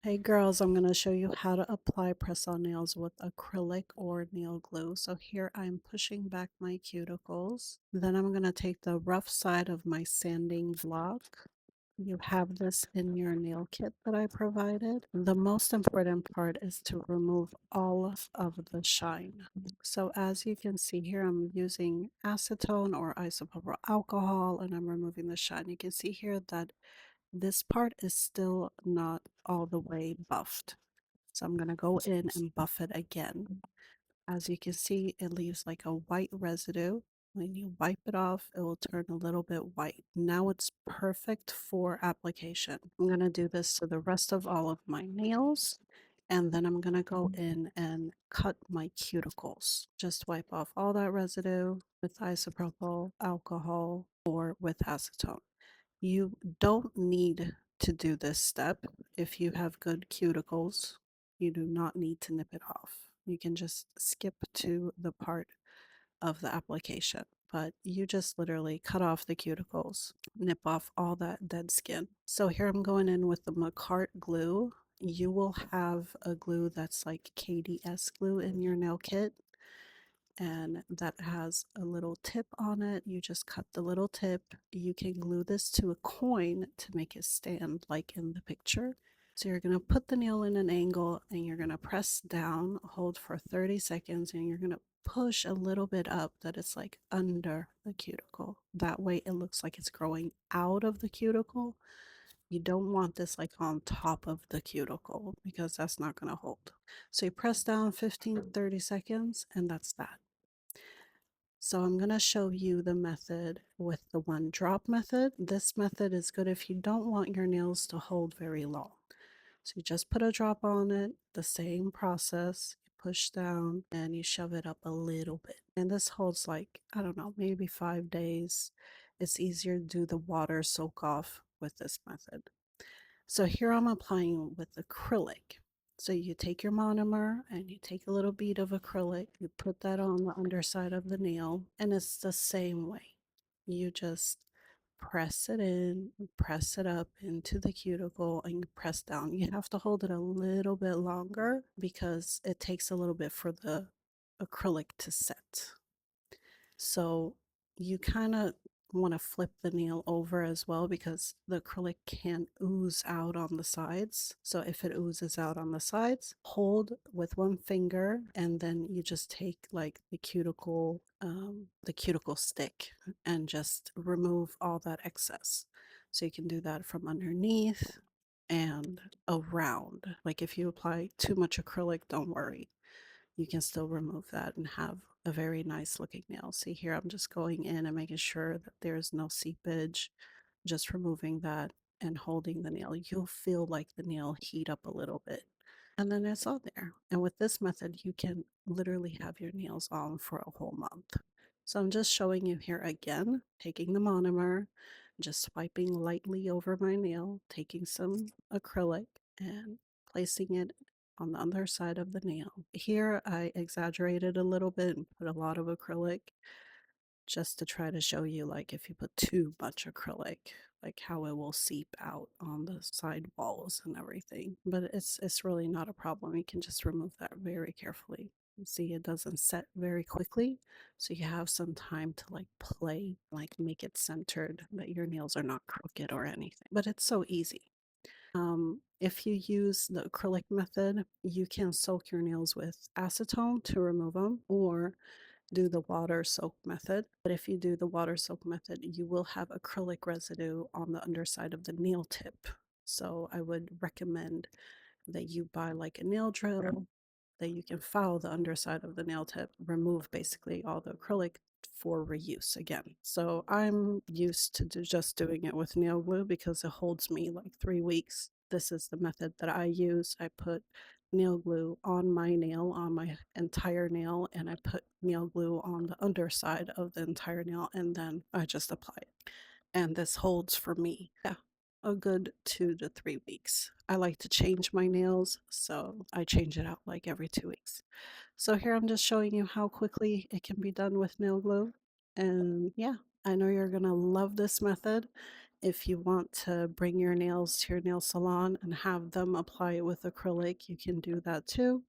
Hey girls, I'm going to show you how to apply press-on nails with acrylic or nail glue. So here I'm pushing back my cuticles. Then I'm going to take the rough side of my sanding block. You have this in your nail kit that I provided. The most important part is to remove all of the shine. So as you can see here, I'm using acetone or isopropyl alcohol and I'm removing the shine. You can see here that this part is still not all the way buffed. So I'm going to go in and buff it again. As you can see, it leaves like a white residue. When you wipe it off, it will turn a little bit white. Now it's perfect for application. I'm going to do this to the rest of all of my nails. And then I'm going to go in and cut my cuticles. Just wipe off all that residue with isopropyl alcohol or with acetone. You don't need to do this step if you have good cuticles. You do not need to nip it off. You can just skip to the part of the application, but you just literally cut off the cuticles, nip off all that dead skin. So here I'm going in with the Macart glue. You will have a glue that's like KDS glue in your nail kit, and that has a little tip on it. You just cut the little tip. You can glue this to a coin to make it stand like in the picture. So you're going to put the nail in an angle and you're going to press down, hold for 30 seconds, and you're going to push a little bit up that it's like under the cuticle. That way it looks like it's growing out of the cuticle. You don't want this like on top of the cuticle because that's not going to hold. So you press down 15-30 seconds and that's that. So I'm going to show you the method with the one drop method. This method is good if you don't want your nails to hold very long. So you just put a drop on it, the same process, you push down and you shove it up a little bit. And this holds like, I don't know, maybe 5 days. It's easier to do the water soak off with this method. So here I'm applying with acrylic. So you take your monomer and you take a little bead of acrylic, you put that on the underside of the nail, and it's the same way. You just press it in, press it up into the cuticle, and you press down. You have to hold it a little bit longer because it takes a little bit for the acrylic to set. So you kind of want to flip the nail over as well because the acrylic can ooze out on the sides. So if it oozes out on the sides, hold with one finger and then you just take like the cuticle stick and just remove all that excess. So you can do that from underneath and around. Like if you apply too much acrylic, don't worry, you can still remove that and have a very nice looking nail. See here, I'm just going in and making sure that there's no seepage, just removing that and holding the nail. You'll feel like the nail heat up a little bit. And then it's all there. And with this method, you can literally have your nails on for a whole month. So I'm just showing you here again, taking the monomer, just swiping lightly over my nail, taking some acrylic and placing it on the other side of the nail. Here I exaggerated a little bit and put a lot of acrylic just to try to show you like if you put too much acrylic, like how it will seep out on the side walls and everything. But it's really not a problem. You can just remove that very carefully. You see it doesn't set very quickly, so you have some time to like play, like make it centered, that your nails are not crooked or anything. But it's so easy. If you use the acrylic method, you can soak your nails with acetone to remove them or do the water soak method. But if you do the water soak method, you will have acrylic residue on the underside of the nail tip. So I would recommend that you buy like a nail drill that you can file the underside of the nail tip, remove basically all the acrylic for reuse again. So I'm used to just doing it with nail glue because it holds me like 3 weeks. This is the method that I use. I put nail glue on my nail, on my entire nail, and I put nail glue on the underside of the entire nail, and then I just apply it. And this holds for me, yeah, a good 2 to 3 weeks. I like to change my nails, so I change it out like every 2 weeks. So here I'm just showing you how quickly it can be done with nail glue. And yeah, I know you're gonna love this method. If you want to bring your nails to your nail salon and have them apply it with acrylic, you can do that too.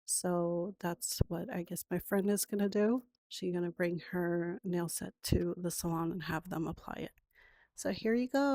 So that's what I guess my friend is gonna do. She's gonna bring her nail set to the salon and have them apply it. So here you go.